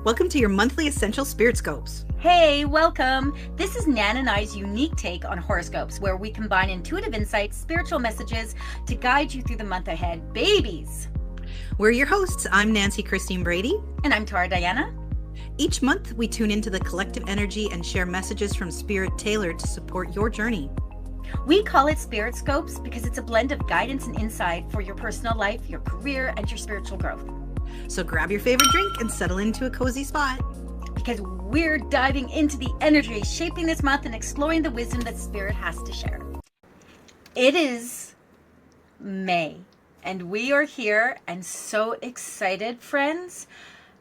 Welcome to your monthly Essential Spirit Scopes. Hey, welcome! This is Nan and I's unique take on horoscopes, where we combine intuitive insights, spiritual messages to guide you through the month ahead. Babies! We're your hosts. I'm Nancy Christine Brady. And I'm Tara Diana. Each month, we tune into the collective energy and share messages from Spirit tailored to support your journey. We call it Spirit Scopes because it's a blend of guidance and insight for your personal life, your career, and your spiritual growth. So grab your favorite drink and settle into a cozy spot. Because we're diving into the energy shaping this month and exploring the wisdom that Spirit has to share. It is May, and we are here and so excited, friends.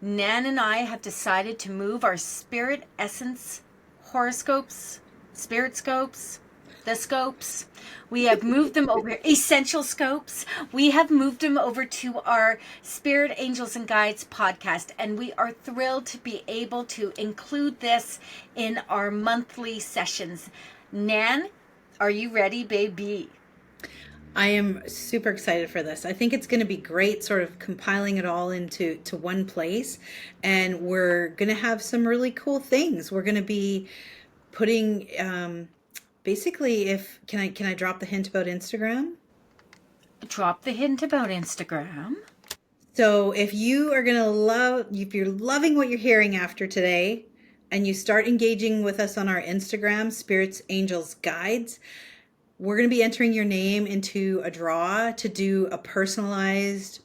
Nan and I have decided to move our Spirit Essence horoscopes, Spirit Scopes, the scopes. We have moved them over, essential scopes. We have moved them over to our Spirit Angels and Guides podcast, and we are thrilled to be able to include this in our monthly sessions. Nan, are you ready, baby? I am super excited for this. I think it's going to be great, sort of compiling it all into one place, and we're going to have some really cool things. We're going to be putting basically, can I drop the hint about Instagram? Drop the hint about Instagram. So if you're loving what you're hearing after today, and you start engaging with us on our Instagram, Spirits, Angels, Guides, we're going to be entering your name into a draw to do a personalized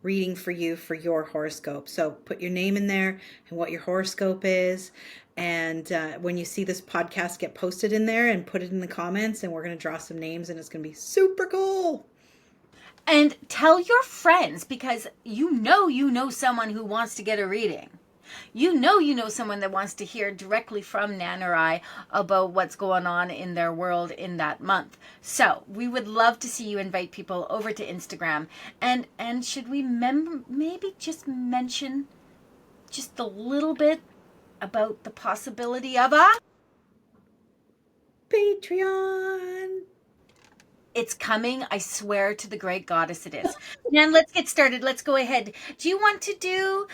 reading for you for your horoscope. So put your name in there and what your horoscope is. And when you see this podcast get posted in there, and put it in the comments, and we're going to draw some names, and it's going to be super cool. And tell your friends, because you know someone who wants to get a reading. You know someone that wants to hear directly from Nan or I about what's going on in their world in that month. So we would love to see you invite people over to Instagram. And should we maybe just mention just a little bit about the possibility of a Patreon? It's coming. I swear to the great goddess it is. Nan, let's get started. Let's go ahead. Do you want to do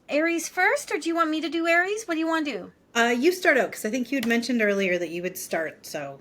Aries first, or do you want me to do Aries? What do you want to do? You start out, because I think you'd mentioned earlier that you would start, so.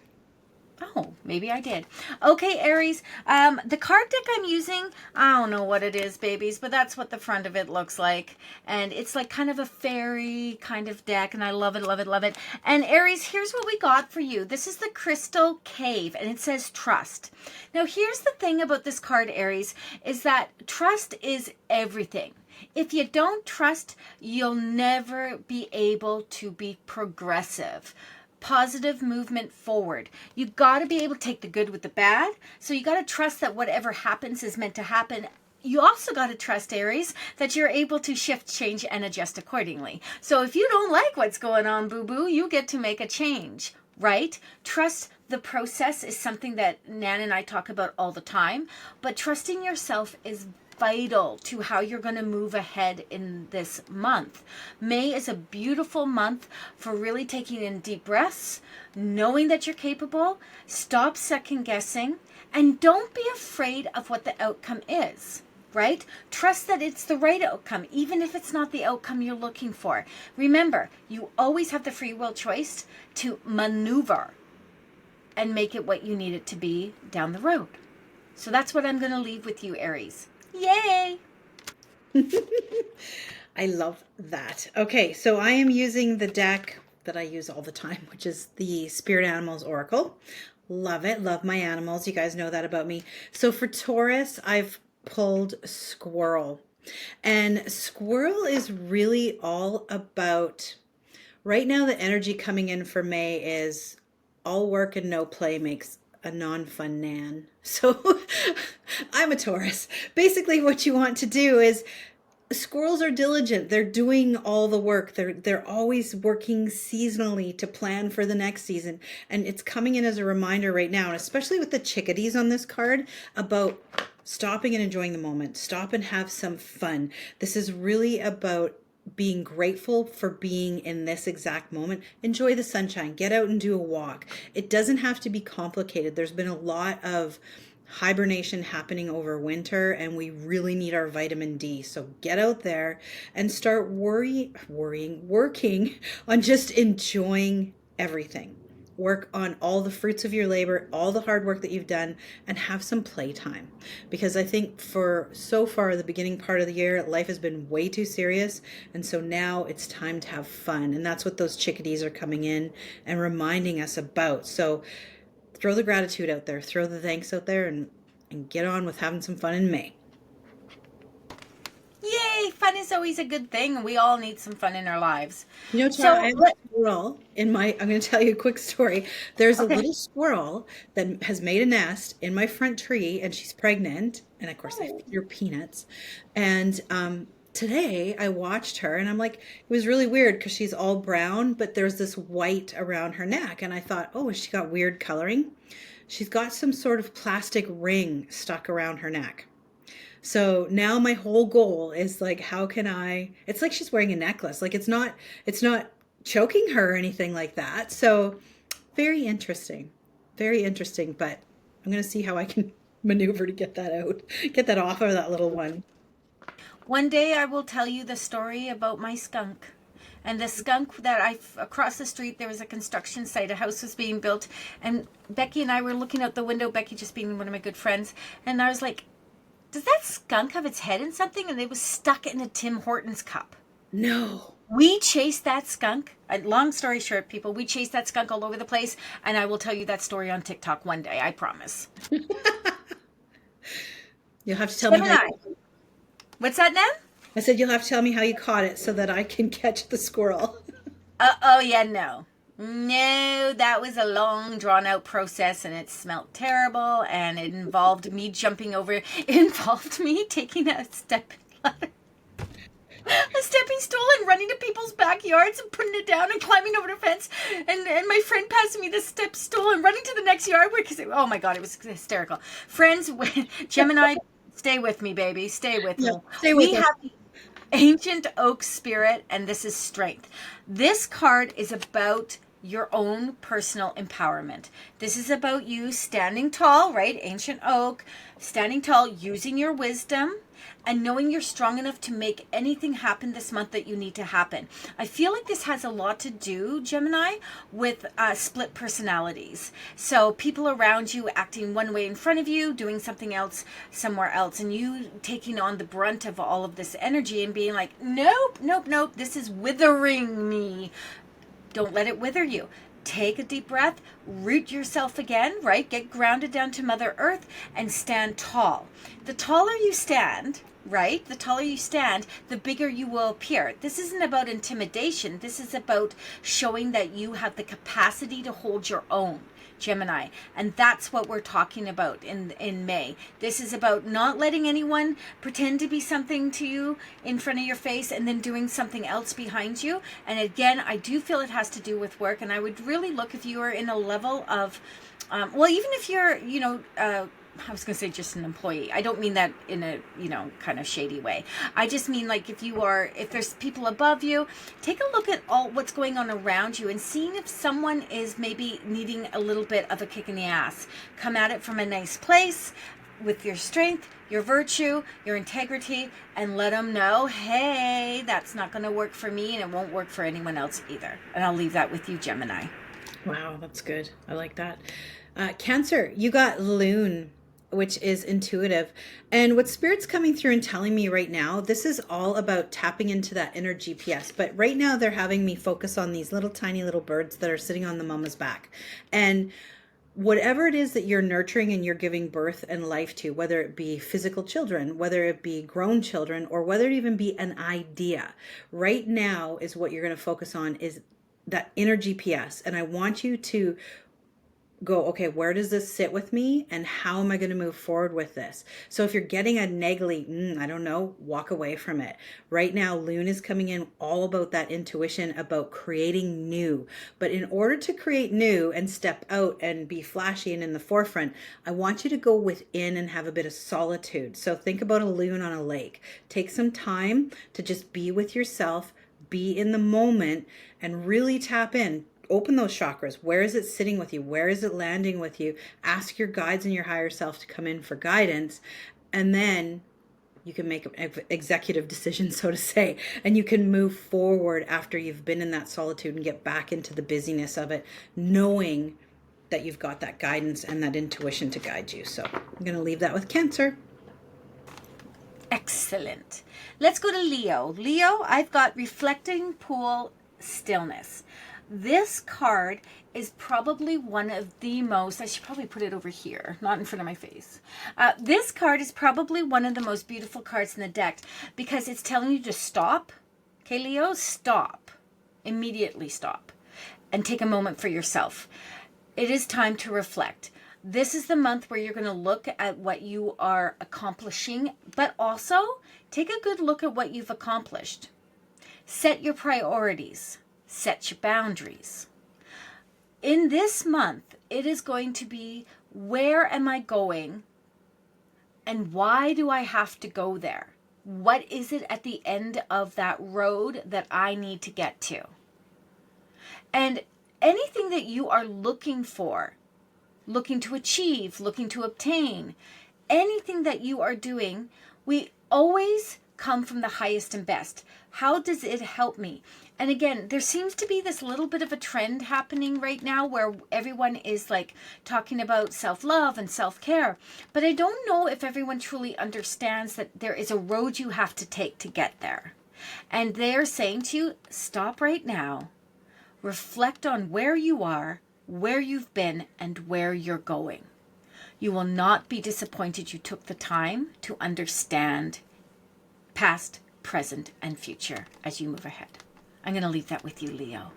Oh, maybe I did. Okay, Aries. The card deck I'm using, I don't know what it is, babies, but that's what the front of it looks like. And it's like kind of a fairy kind of deck, and I love it, love it, love it. And Aries, here's what we got for you. This is the Crystal Cave, and it says trust. Now, here's the thing about this card, Aries, is that trust is everything. If you don't trust, you'll never be able to be progressive. Positive movement forward. You got to be able to take the good with the bad. So you got to trust that whatever happens is meant to happen. You also got to trust, Aries, that you're able to shift, change, and adjust accordingly. So if you don't like what's going on, boo-boo, you get to make a change, right? Trust the process is something that Nan and I talk about all the time, but trusting yourself is vital to how you're going to move ahead in this month. May is a beautiful month for really taking in deep breaths, knowing that you're capable, stop second guessing, and don't be afraid of what the outcome is, right? Trust that it's the right outcome, even if it's not the outcome you're looking for. Remember, you always have the free will choice to maneuver and make it what you need it to be down the road. So that's what I'm going to leave with you, Aries. Yay! I love that. Okay, so I am using the deck that I use all the time, which is the Spirit Animals Oracle. Love it. Love my animals. You guys know that about me. So for Taurus, I've pulled Squirrel. And Squirrel is really all about, right now the energy coming in for May is all work and no play makes a non-fun Nan. So I'm a Taurus. Basically what you want to do is, squirrels are diligent. They're doing all the work. They're always working seasonally to plan for the next season. And it's coming in as a reminder right now, and especially with the chickadees on this card, about stopping and enjoying the moment. Stop and have some fun. This is really about being grateful for being in this exact moment. Enjoy the sunshine. Get out and do a walk. It doesn't have to be complicated. There's been a lot of hibernation happening over winter, and we really need our vitamin D. So get out there and start working on just enjoying everything. Work on all the fruits of your labor, all the hard work that you've done, and have some playtime. Because I think for so far, the beginning part of the year, life has been way too serious. And so now it's time to have fun. And that's what those chickadees are coming in and reminding us about. So throw the gratitude out there, throw the thanks out there, and get on with having some fun in May. Yay! Fun is always a good thing. We all need some fun in our lives. You know, Tara, I have a squirrel in my, I'm going to tell you a quick story. There's a little squirrel that has made a nest in my front tree, and she's pregnant. And of course, I feed her peanuts. And today I watched her, and I'm like, it was really weird because she's all brown, but there's this white around her neck. And I thought, oh, has she got weird coloring? She's got some sort of plastic ring stuck around her neck. So now my whole goal is like, how can I, it's like she's wearing a necklace. Like it's not choking her or anything like that. So very interesting, but I'm going to see how I can maneuver to get that out, get that off of that little one. One day I will tell you the story about my skunk. And the skunk that across the street, there was a construction site, a house was being built. And Becky and I were looking out the window, Becky just being one of my good friends. And I was like, does that skunk have its head in something? And it was stuck in a Tim Hortons cup. No. We chased that skunk. Long story short, people, we chased that skunk all over the place. And I will tell you that story on TikTok one day, I promise. You'll have to tell me how. What's that, Nan? I said you'll have to tell me how you caught it so that I can catch the squirrel. Oh, yeah, no. No, that was a long, drawn-out process, and it smelled terrible, and it involved me jumping over. It involved me taking a stepping stool and running to people's backyards and putting it down and climbing over the fence, and my friend passing me the step stool and running to the next yard because, oh my God, it was hysterical. Friends, Gemini, stay with me, baby. Stay with me. Stay with us. We have the Ancient Oak Spirit, and this is Strength. This card is about your own personal empowerment. This is about you standing tall, right? Ancient Oak, standing tall, using your wisdom, and knowing you're strong enough to make anything happen this month that you need to happen. I feel like this has a lot to do, Gemini, with split personalities. So people around you acting one way in front of you, doing something else somewhere else, and you taking on the brunt of all of this energy and being like, nope, nope, nope, this is withering me. Don't let it wither you. Take a deep breath, root yourself again, right? Get grounded down to Mother Earth and stand tall. The taller you stand, right? The taller you stand, the bigger you will appear. This isn't about intimidation. This is about showing that you have the capacity to hold your own, Gemini. And that's what we're talking about in May. This is about not letting anyone pretend to be something to you in front of your face and then doing something else behind you. And again, I do feel it has to do with work. And I would really look if you are in a level of, well, even if you're, I was going to say just an employee. I don't mean that in a, kind of shady way. I just mean like if there's people above you, take a look at all what's going on around you and seeing if someone is maybe needing a little bit of a kick in the ass. Come at it from a nice place with your strength, your virtue, your integrity, and let them know, hey, that's not going to work for me and it won't work for anyone else either. And I'll leave that with you, Gemini. Wow, that's good. I like that. Cancer, you got Loon, which is intuitive. And what Spirit's coming through and telling me right now, this is all about tapping into that inner GPS. But right now they're having me focus on these little tiny little birds that are sitting on the mama's back. And whatever it is that you're nurturing and you're giving birth and life to, whether it be physical children, whether it be grown children, or whether it even be an idea, right now is what you're going to focus on is that inner GPS. And I want you to go, okay, where does this sit with me and how am I going to move forward with this? So if you're getting a niggly, I don't know, walk away from it. Right now, Loon is coming in all about that intuition, about creating new. But in order to create new and step out and be flashy and in the forefront, I want you to go within and have a bit of solitude. So think about a loon on a lake. Take some time to just be with yourself, be in the moment, and really tap in. open those chakras. Where is it sitting with you? Where is it landing with you? Ask your guides and your higher self to come in for guidance. And then you can make an executive decision, so to say, and you can move forward after you've been in that solitude and get back into the busyness of it, knowing that you've got that guidance and that intuition to guide you. So I'm going to leave that with Cancer. Excellent. Let's go to Leo. Leo, I've got Reflecting Pool Stillness. This card is probably one of the most, I should probably put it over here, not in front of my face. This card is probably one of the most beautiful cards in the deck because it's telling you to stop. Okay, Leo, stop. Immediately stop. And take a moment for yourself. It is time to reflect. This is the month where you're going to look at what you are accomplishing, but also take a good look at what you've accomplished. Set your priorities. Set your boundaries. In this month, it is going to be, where am I going and why do I have to go there? What is it at the end of that road that I need to get to? And anything that you are looking for, looking to achieve, looking to obtain, anything that you are doing, we always come from the highest and best. How does it help me? And again, there seems to be this little bit of a trend happening right now where everyone is like talking about self-love and self-care. But I don't know if everyone truly understands that there is a road you have to take to get there. And they're saying to you, stop right now. Reflect on where you are, where you've been, and where you're going. You will not be disappointed you took the time to understand past, present, and future as you move ahead. I'm going to leave that with you, Leo.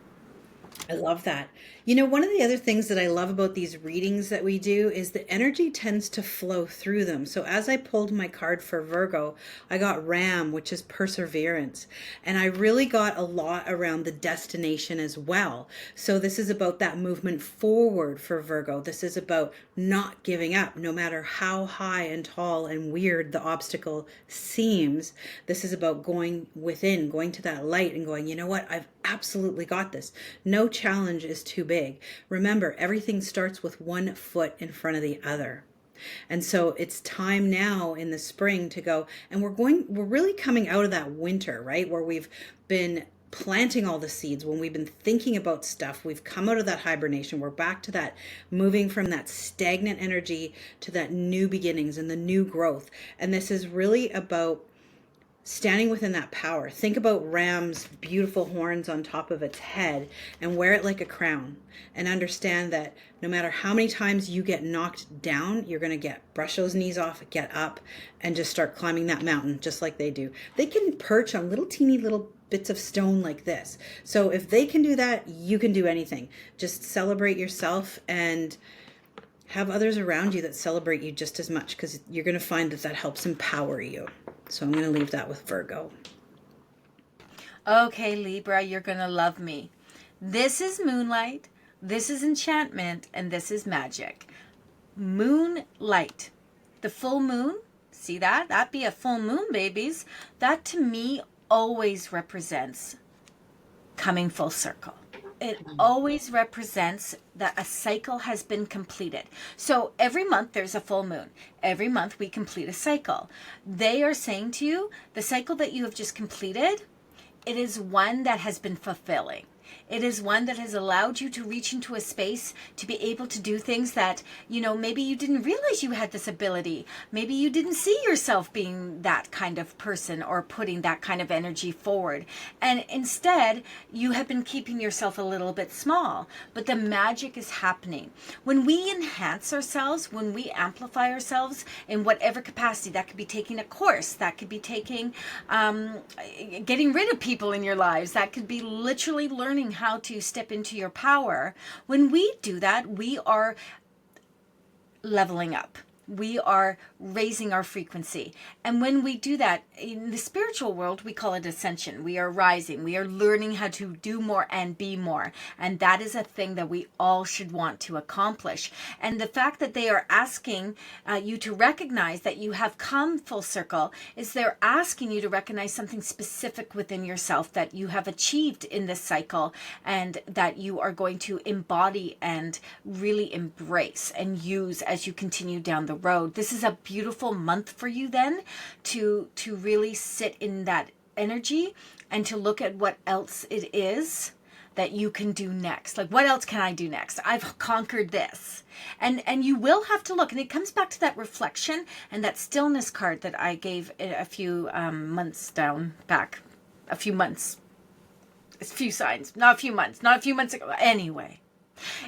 I love that. You know, one of the other things that I love about these readings that we do is the energy tends to flow through them. So as I pulled my card for Virgo, I got Ram, which is perseverance. And I really got a lot around the destination as well. So this is about that movement forward for Virgo. This is about not giving up, no matter how high and tall and weird the obstacle seems. This is about going within, going to that light and going, you know what, I've absolutely got this. No challenge is too big. Remember, everything starts with one foot in front of the other. And so it's time now in the spring to go, and we're really coming out of that winter, right? Where we've been planting all the seeds, when we've been thinking about stuff, we've come out of that hibernation. We're back to that, moving from that stagnant energy to that new beginnings and the new growth. And this is really about standing within that power. Think about Ram's beautiful horns on top of its head and wear it like a crown, and understand that no matter how many times you get knocked down, you're going to brush those knees off, get up, and just start climbing that mountain just like they do. They can perch on little teeny little bits of stone like this. So if they can do that, you can do anything. Just celebrate yourself and have others around you that celebrate you just as much, because you're going to find that that helps empower you. So I'm going to leave that with Virgo. Okay, Libra, you're going to love me. This is Moonlight, this is Enchantment, and this is Magic. Moonlight. The full moon, see that? That'd be a full moon, babies. That to me always represents coming full circle. It always represents that a cycle has been completed. So every month there's a full moon. Every month we complete a cycle. They are saying to you, the cycle that you have just completed, it is one that has been fulfilling. It is one that has allowed you to reach into a space to be able to do things that, you know, maybe you didn't realize you had this ability. Maybe you didn't see yourself being that kind of person or putting that kind of energy forward. And instead, you have been keeping yourself a little bit small. But the magic is happening. When we enhance ourselves, when we amplify ourselves in whatever capacity, that could be taking a course, that could be taking, getting rid of people in your lives, that could be literally learning how to step into your power. When we do that, we are leveling up. We are raising our frequency. And when we do that, in the spiritual world, we call it ascension. We are rising. We are learning how to do more and be more. And that is a thing that we all should want to accomplish. And the fact that they are asking you to recognize that you have come full circle is they're asking you to recognize something specific within yourself that you have achieved in this cycle, and that you are going to embody and really embrace and use as you continue down the road. This is a beautiful month for you then to really sit in that energy and to look at what else it is that you can do next. Like, what else can I do next? I've conquered this. And you will have to look, and it comes back to that reflection and that stillness card that I gave a few months down back, a few months ago. Anyway,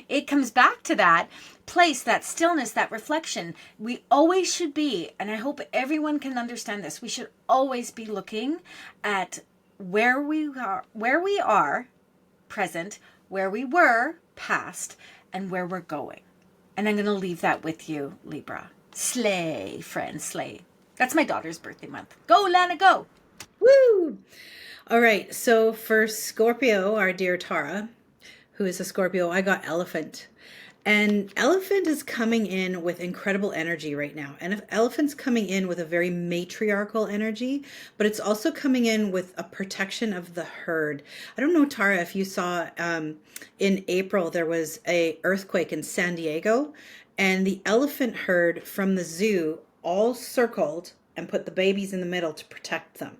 it comes back to that place, that stillness, that reflection. We always should be, and I hope everyone can understand this, we should always be looking at where we are present, where we were past, and where we're going. And I'm going to leave that with you, Libra. Slay, friend, slay. That's my daughter's birthday month. Go, Lana, go. Woo! All right, so for Scorpio, our dear Tara, who is a Scorpio, I got Elephant. And Elephant is coming in with incredible energy right now. And if Elephant's coming in with a very matriarchal energy, but it's also coming in with a protection of the herd. I don't know, Tara, if you saw in April, there was a earthquake in San Diego, and the elephant herd from the zoo all circled and put the babies in the middle to protect them.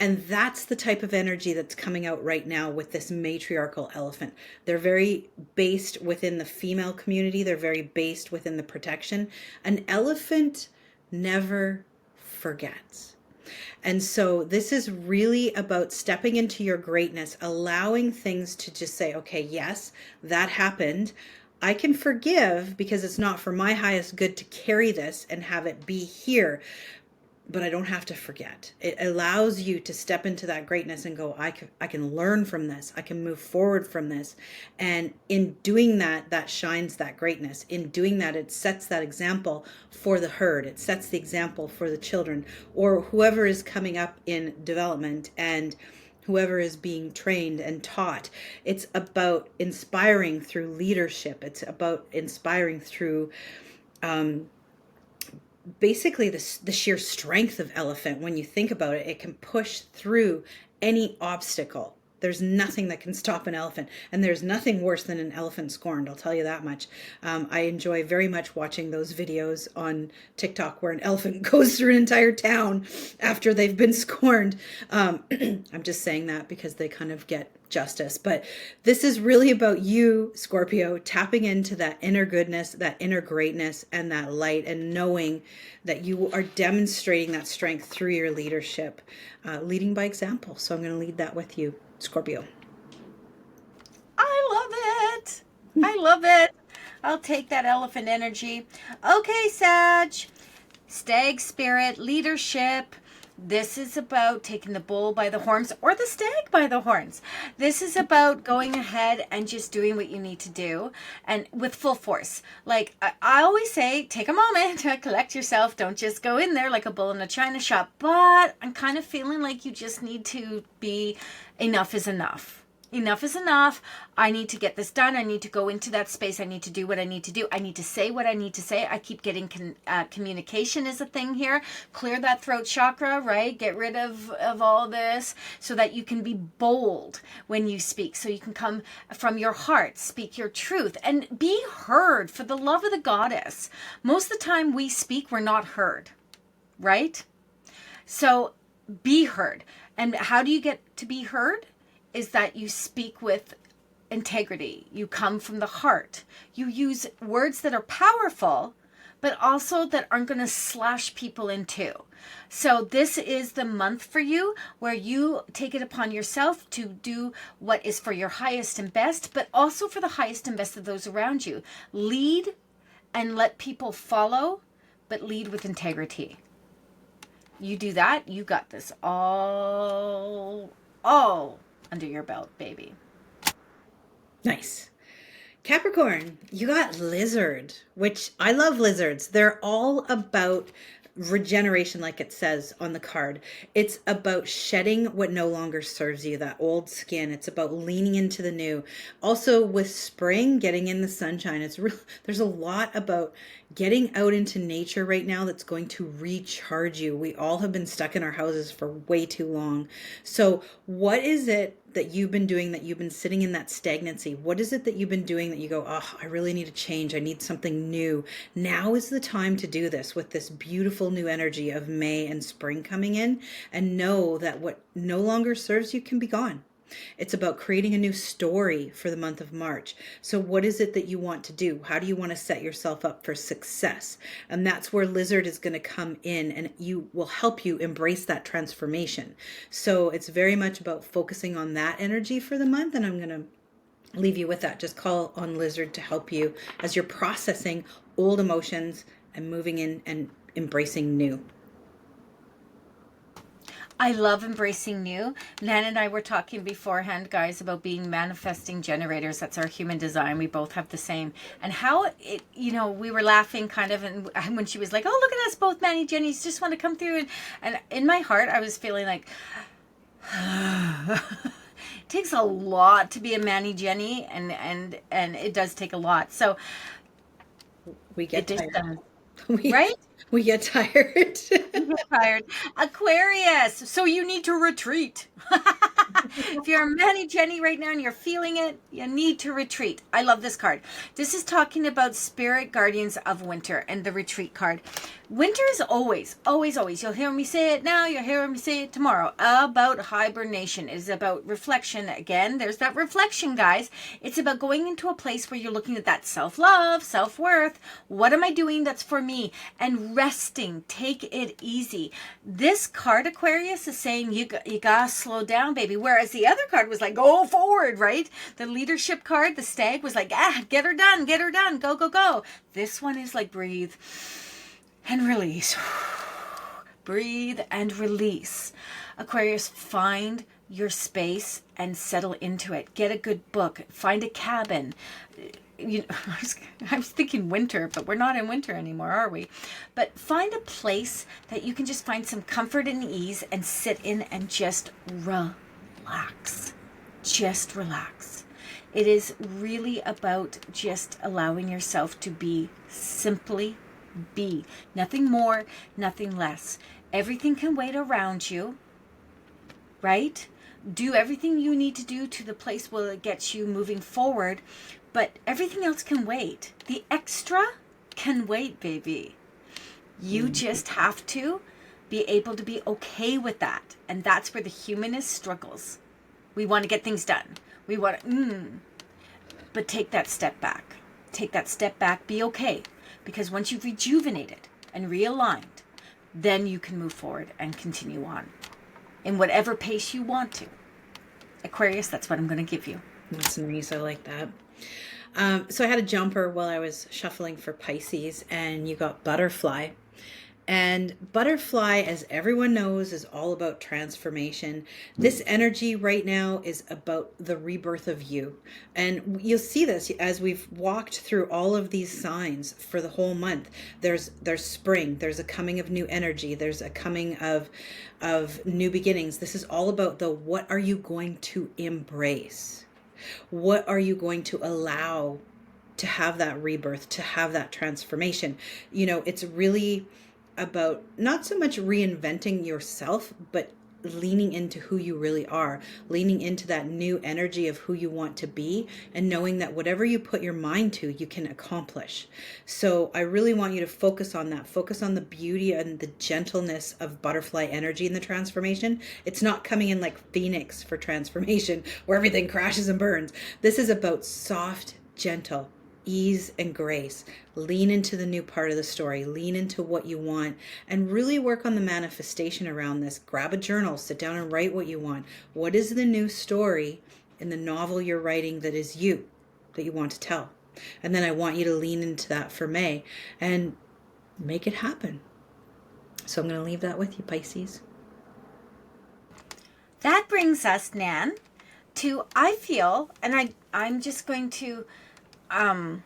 And that's the type of energy that's coming out right now with this matriarchal elephant. They're very based within the female community. They're very based within the protection. An elephant never forgets. And so this is really about stepping into your greatness, allowing things to just say, okay, yes, that happened. I can forgive because it's not for my highest good to carry this and have it be here. But I don't have to forget. It allows you to step into that greatness and go, I can learn from this. I can move forward from this. And in doing that, that shines that greatness. In doing that, it sets that example for the herd. It sets the example for the children or whoever is coming up in development and whoever is being trained and taught. It's about inspiring through leadership. It's about inspiring through basically the sheer strength of elephant. When you think about it, it can push through any obstacle. There's nothing that can stop an elephant, and there's nothing worse than an elephant scorned, I'll tell you that much. I enjoy very much watching those videos on TikTok where an elephant goes through an entire town after they've been scorned. I'm just saying that because they kind of get justice. But this is really about you, Scorpio, tapping into that inner goodness, that inner greatness, and that light, and knowing that you are demonstrating that strength through your leadership, leading by example. So I'm going to lead that with you, Scorpio. I love it. I love it. I'll take that elephant energy. Okay, Sag. Stag spirit, leadership. This is about taking the bull by the horns or the stag by the horns. This is about going ahead and just doing what you need to do, and with full force. Like I always say, take a moment to collect yourself. Don't just go in there like a bull in a china shop. But I'm kind of feeling like you just need to be, enough is enough. Enough is enough. I need to get this done. I need to go into that space. I need to do what I need to do. I need to say what I need to say. I keep getting communication is a thing here. Clear that throat chakra, right? Get rid of all this so that you can be bold when you speak. So you can come from your heart, speak your truth, and be heard for the love of the goddess. Most of the time we speak, we're not heard, right? So be heard. And how do you get to be heard? Is that you speak with integrity. You come from the heart. You use words that are powerful, but also that aren't going to slash people in two. So this is the month for you where you take it upon yourself to do what is for your highest and best, but also for the highest and best of those around you. Lead and let people follow, but lead with integrity. You do that, you got this all under your belt, baby. Nice. Capricorn, you got lizard, which I love lizards. They're all about regeneration, like it says on the card. It's about shedding what no longer serves you, that old skin. It's about leaning into the new. Also with spring, getting in the sunshine. There's a lot about getting out into nature right now that's going to recharge you. We all have been stuck in our houses for way too long. So what is it that you've been doing, that you've been sitting in that stagnancy? What is it that you've been doing that you go, oh, I really need to change. I need something new. Now is the time to do this with this beautiful new energy of May and spring coming in, and know that what no longer serves you can be gone. It's about creating a new story for the month of March. So what is it that you want to do? How do you want to set yourself up for success? And that's where Lizard is going to come in, and you will help you embrace that transformation. So it's very much about focusing on that energy for the month. And I'm going to leave you with that. Just call on Lizard to help you as you're processing old emotions and moving in and embracing new. I love embracing new. Nan and I were talking beforehand, guys, about being manifesting generators. That's our human design. We both have the same. And how it, we were laughing kind of, and when she was like, oh, look at us both, Manny Jennies, just want to come through. And in my heart, I was feeling like, it takes a lot to be a Manny Jenny, and it does take a lot. So we get tired. Right? We get tired. Tired. Aquarius. So you need to retreat. If you're a Manny Jenny right now and you're feeling it, you need to retreat. I love this card. This is talking about spirit guardians of winter and the retreat card. Winter is always, always, always. You'll hear me say it now. You'll hear me say it tomorrow. About hibernation. It is about reflection. Again, there's that reflection, guys. It's about going into a place where you're looking at that self-love, self-worth. What am I doing that's for me? And resting. Take it easy. This card, Aquarius, is saying you gotta slow down, baby. Whereas the other card was like, go forward, right? The leadership card, the Stag, was like, get her done, go, go, go. This one is like, breathe and release. Breathe and release. Aquarius, find your space and settle into it. Get a good book. Find a cabin. I was thinking winter, but we're not in winter anymore, are we? But find a place that you can just find some comfort and ease and sit in and just relax. Just relax. It is really about just allowing yourself to be, simply be. Nothing more, nothing less. Everything can wait around you, right? Do everything you need to do to the place where it gets you moving forward, but everything else can wait. The extra can wait, baby. You just have to be able to be okay with that. And that's where the humanist struggles. We want to get things done. We want to, but take that step back. Take that step back. Be okay. Because once you've rejuvenated and realigned, then you can move forward and continue on in whatever pace you want to. Aquarius, that's what I'm going to give you. That's nice. I like that. So I had a jumper while I was shuffling for Pisces, and you got butterfly. And butterfly, as everyone knows, is all about transformation. This energy right now is about the rebirth of you. And you'll see this as we've walked through all of these signs for the whole month. There's spring, there's a coming of new energy, there's a coming of new beginnings. This is all about what are you going to embrace? What are you going to allow to have that rebirth, to have that transformation? It's really about not so much reinventing yourself, but leaning into who you really are, leaning into that new energy of who you want to be, and knowing that whatever you put your mind to, you can accomplish. So I really want you to focus on that. Focus on the beauty and the gentleness of butterfly energy in the transformation. It's not coming in like Phoenix for transformation, where everything crashes and burns. This is about soft, gentle ease and grace. Lean into the new part of the story. Lean into what you want and really work on the manifestation around this. Grab a journal, sit down and write what you want. What is the new story in the novel you're writing that is you, that you want to tell? And then I want you to lean into that for May and make it happen. So I'm going to leave that with you, Pisces. That brings us, Nan, to, I feel, and I'm just going to I'm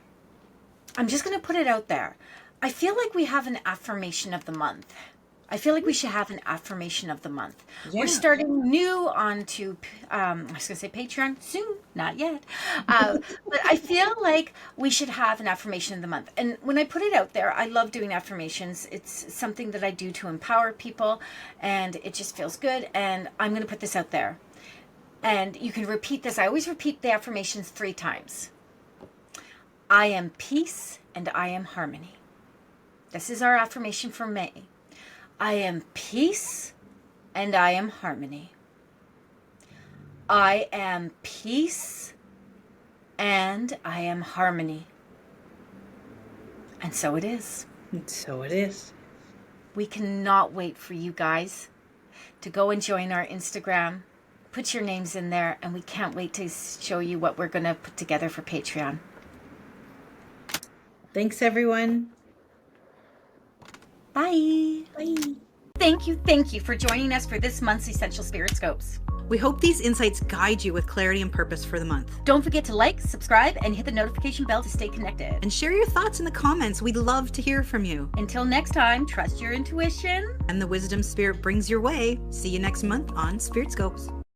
just going to put it out there. I feel like we have an affirmation of the month. I feel like we should have an affirmation of the month. Yeah. We're starting new onto, I was going to say Patreon soon, not yet. But I feel like we should have an affirmation of the month. And when I put it out there, I love doing affirmations. It's something that I do to empower people, and it just feels good. And I'm going to put this out there. And you can repeat this. I always repeat the affirmations 3 times. I am peace and I am harmony. This is our affirmation for May. I am peace and I am harmony. I am peace and I am harmony. And so it is. And so it is. We cannot wait for you guys to go and join our Instagram. Put your names in there, and we can't wait to show you what we're going to put together for Patreon. Thanks, everyone. Bye. Bye. Thank you for joining us for this month's Essential Spirit Scopes. We hope these insights guide you with clarity and purpose for the month. Don't forget to like, subscribe, and hit the notification bell to stay connected. And share your thoughts in the comments. We'd love to hear from you. Until next time, trust your intuition. And the wisdom Spirit brings your way. See you next month on Spirit Scopes.